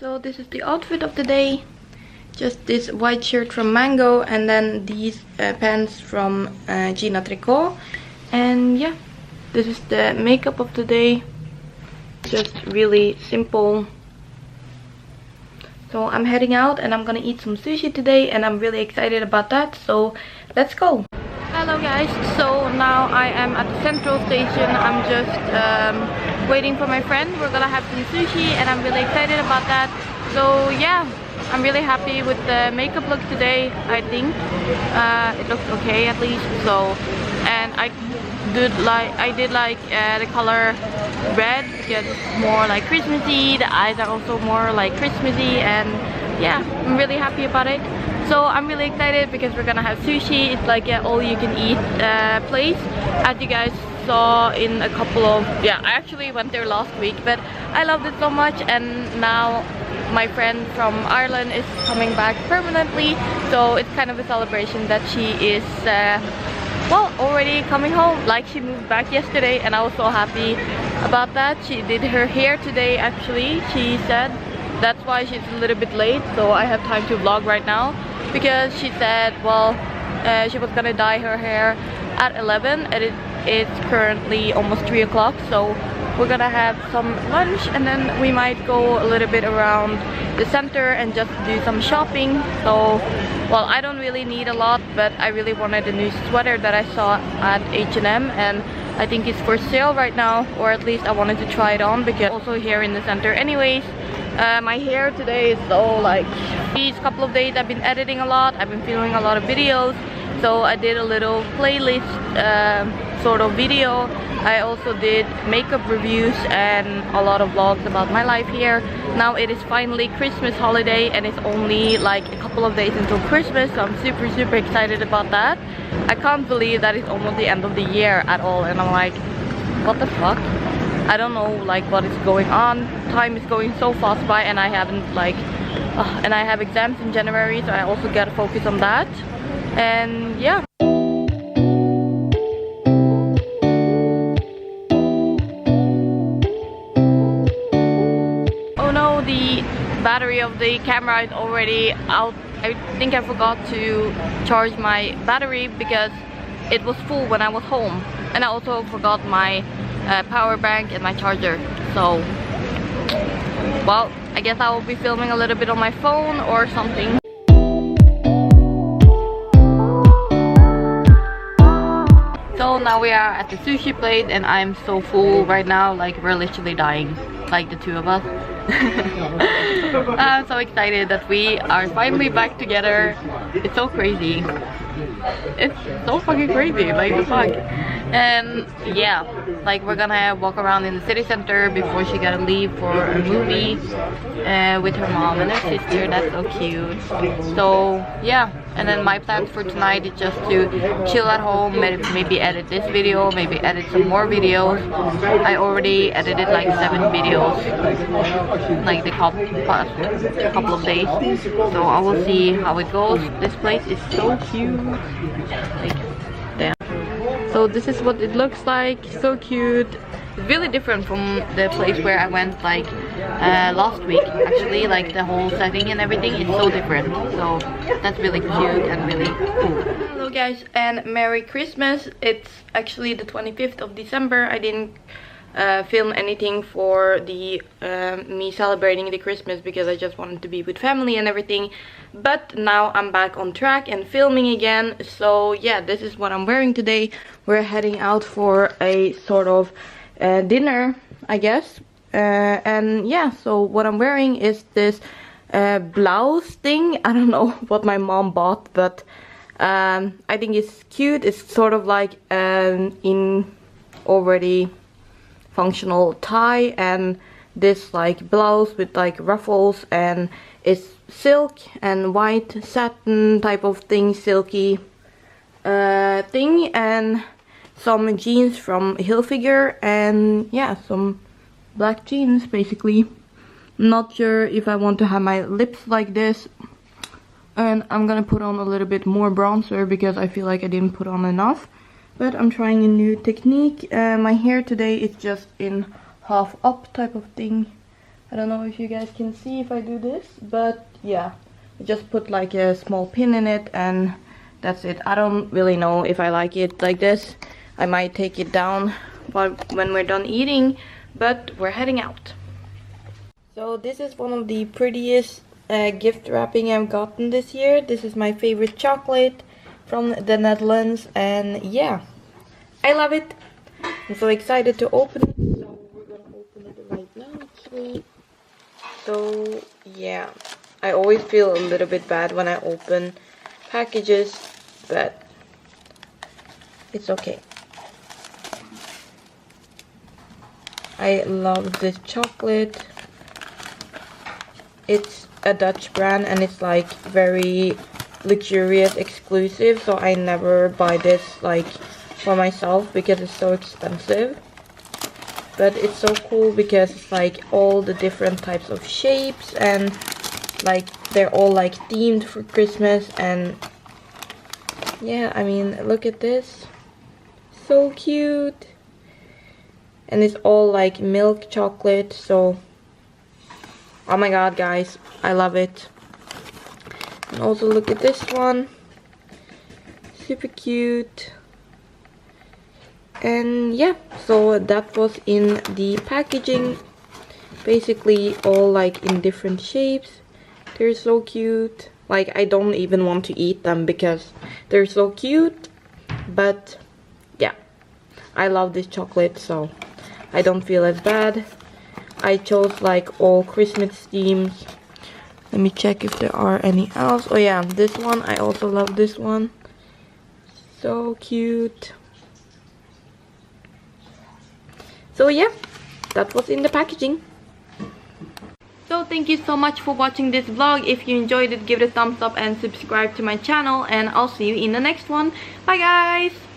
So this is the outfit of the day. Just this white shirt from Mango, and then these pants from Gina Tricot. And yeah, this is the makeup of the day. Just really simple. So I'm heading out and I'm gonna eat some sushi today, and I'm really excited about that. So let's go. Hello guys, so now I am at the central station. I'm just waiting for my friend. We're gonna have some sushi and I'm really excited about that. So yeah, I'm really happy with the makeup look today. I think it looks okay at least. So, and I did like the color red because it's more like Christmassy. The eyes are also more like Christmassy, and yeah, I'm really happy about it. So I'm really excited because we're gonna have sushi. It's like an all-you-can-eat place, as you guys saw in a couple of, yeah, I actually went there last week, but I loved it so much. And now my friend from Ireland is coming back permanently, so it's kind of a celebration that she is well, already coming home. Like, she moved back yesterday and I was so happy about that. She did her hair today actually. She said that's why she's a little bit late, so I have time to vlog right now, because she said, well, she was gonna dye her hair at 11 and it's currently almost 3 o'clock. So we're gonna have some lunch and then we might go a little bit around the center and just do some shopping. So, well, I don't really need a lot, but I really wanted a new sweater that I saw at H&M, and I think it's for sale right now, or at least I wanted to try it on because also here in the center. Anyways, my hair today is so like, these couple of days I've been editing a lot, I've been filming a lot of videos, so I did a little playlist sort of video. I also did makeup reviews and a lot of vlogs about my life here. Now it is finally Christmas holiday and it's only like a couple of days until Christmas, so I'm super excited about that. I can't believe that it's almost the end of the year at all, and I'm like, what the fuck? I don't know like what is going on. Time is going so fast by, and I haven't like and I have exams in January, so I also gotta focus on that. And yeah. Oh no, the battery of the camera is already out. I think I forgot to charge my battery because it was full when I was home, and I also forgot my power bank and my charger. So, well, I guess I will be filming a little bit on my phone or something. So now we are at the sushi plate and I'm so full right now, like we're literally dying, like the two of us. I'm so excited that we are finally back together. It's so crazy. It's so fucking crazy, like the fuck. And yeah, like we're gonna walk around in the city center before she gotta leave for a movie with her mom and her sister. That's so cute. So yeah, and then my plans for tonight is just to chill at home, maybe edit this video, maybe edit some more videos. I already edited like 7 videos like the past couple of days, so I will see how it goes. This place is so cute, like damn. So this is what it looks like. So cute. It's really different from the place where I went like last week. Actually, like the whole setting and everything is so different. So that's really cute and really cool. Hello guys and Merry Christmas. It's actually the 25th of December. I didn't film anything for the me celebrating the Christmas because I just wanted to be with family and everything, but now I'm back on track and filming again. So yeah, this is what I'm wearing today. We're heading out for a sort of dinner, I guess, and yeah, so what I'm wearing is this blouse thing. I don't know what my mom bought, but I think it's cute. It's sort of like in already functional tie, and this like blouse with like ruffles, and it's silk and white satin type of thing, silky thing, and some jeans from Hilfiger, and yeah, some black jeans basically. I'm not sure if I want to have my lips like this, and I'm gonna put on a little bit more bronzer because I feel like I didn't put on enough. But I'm trying a new technique. My hair today is just in half up type of thing. I don't know if you guys can see if I do this, but yeah, I just put like a small pin in it and that's it. I don't really know if I like it like this. I might take it down when we're done eating, but we're heading out. So this is one of the prettiest gift wrapping I've gotten this year. This is my favorite chocolate from the Netherlands, and yeah, I love it. I'm so excited to open it. So we're gonna open it right now actually. So yeah, I always feel a little bit bad when I open packages, but it's okay. I love this chocolate. It's a Dutch brand and it's like very luxurious, exclusive, so I never buy this like for myself because it's so expensive. But it's so cool because it's like all the different types of shapes and like they're all like themed for Christmas. And yeah, I mean, look at this, so cute. And it's all like milk chocolate, so oh my god guys, I love it. And also look at this one, super cute. And yeah, so that was in the packaging, basically all like in different shapes. They're so cute. Like, I don't even want to eat them because they're so cute, but yeah, I love this chocolate, so I don't feel as bad. I chose like all Christmas themes. Let me check if there are any else. Oh yeah, this one, I also love this one, so cute. So yeah, that was in the packaging. So thank you so much for watching this vlog. If you enjoyed it, give it a thumbs up and subscribe to my channel, and I'll see you in the next one. Bye guys!